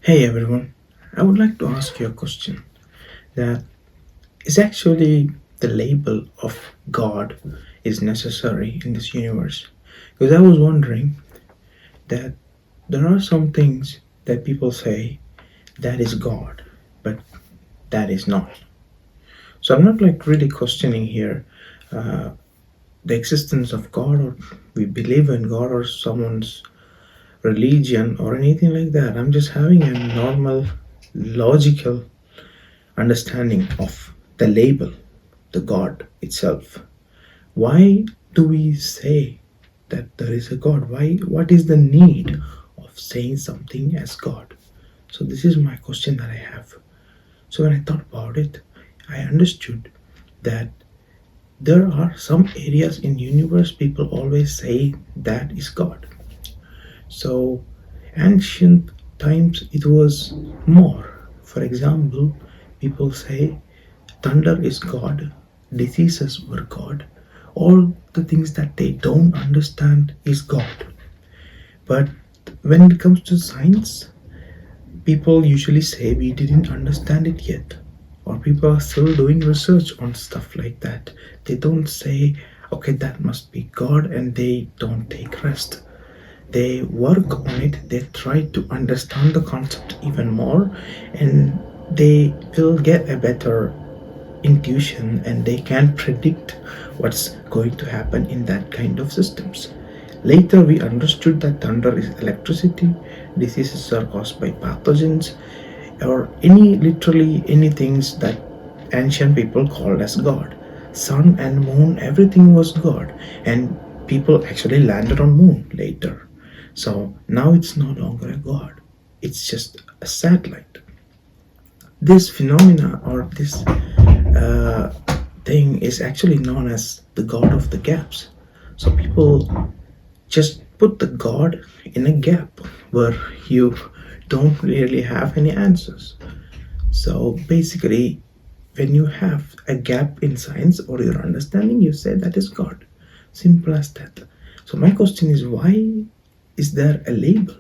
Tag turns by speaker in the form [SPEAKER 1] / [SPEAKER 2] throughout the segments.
[SPEAKER 1] Hey everyone, I would like to ask you a question that is actually the label of God is necessary in this universe. Because I was wondering that there are some things that people say that is God, but that is not. So I'm not like really questioning here uh, the existence of God or we believe in God or someone's religion or anything like that. I'm just having a normal, logical understanding of the label, the God itself. Why do we say that there is a God? Why? What is the need of saying something as God? So this is my question that I have. So when I thought about it, I understood that there are some areas in universe people always say that is God. So ancient times it was more. For example, people say thunder is God, diseases were God, all the things that they don't understand is God. But when it comes to science, people usually say we didn't understand it yet. Or people are still doing research on stuff like that. They don't say, okay, that must be God, and they don't take rest. They work on it, they try to understand the concept even more, and they will get a better intuition and they can predict what's going to happen in that kind of systems. Later, we understood that thunder is electricity, diseases are caused by pathogens, or any literally anything that ancient people called as God. Sun and moon, everything was God, and people actually landed on moon later. So now it's no longer a God; it's just a satellite. This phenomena or this uh, thing is actually known as the god of the gaps. So people just put the god in a gap where you don't really have any answers. So basically, when you have a gap in science or your understanding, you say that is God. Simple as that. So my question is, why is there a label?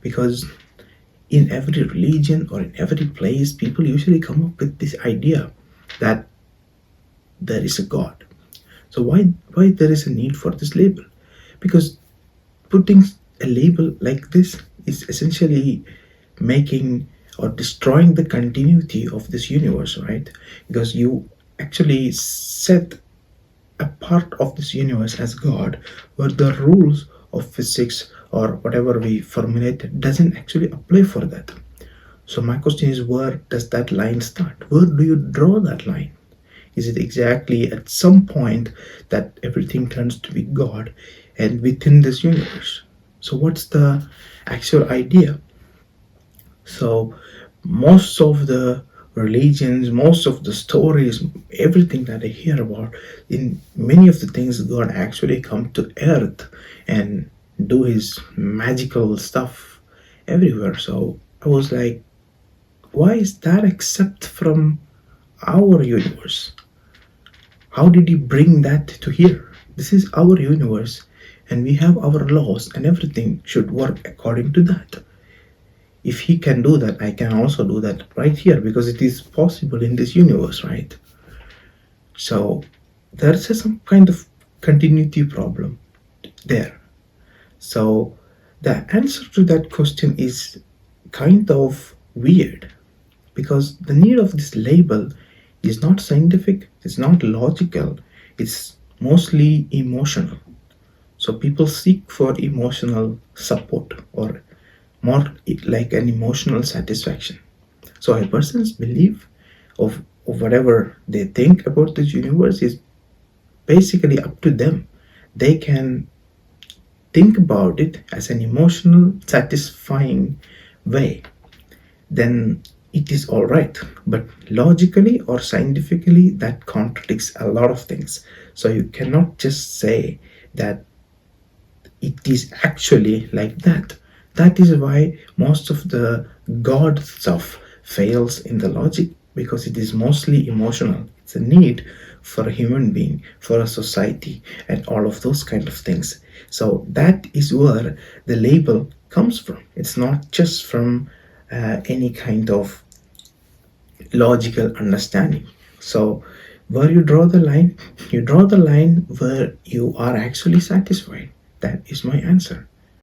[SPEAKER 1] Because in every religion or in every place, people usually come up with this idea that there is a God. So why there is a need for this label? Because putting a label like this is essentially making or destroying the continuity of this universe, right? Because you actually set a part of this universe as God, where the rules of physics or whatever we formulate doesn't actually apply for that. So my question is, where does that line start? Where do you draw that line? Is it exactly at some point that everything turns to be God and within this universe? So, what's the actual idea? So, most of the religions, most of the stories, everything that I hear about, in many of the things, God actually come to earth and do his magical stuff everywhere. So, I was like, why is that except from our universe? How did he bring that to here? This is our universe, and we have our laws, and everything should work according to that. If he can do that, I can also do that right here because it is possible in this universe, right? So there's some kind of continuity problem there. So the answer to that question is kind of weird because the need of this label is not scientific, it's not logical, it's mostly emotional. So people seek for emotional support or more like an emotional satisfaction. So a person's belief of whatever they think about this universe is basically up to them. They can think about it as an emotional satisfying way, then it is all right. But logically or scientifically, that contradicts a lot of things. So you cannot just say that it is actually like that. That is why most of the God stuff fails in the logic because it is mostly emotional. It's a need for a human being, for a society, and all of those kind of things. So that is where the label comes from. It's not just from any kind of logical understanding. So, where you draw the line, you draw the line where you are actually satisfied. That is my answer.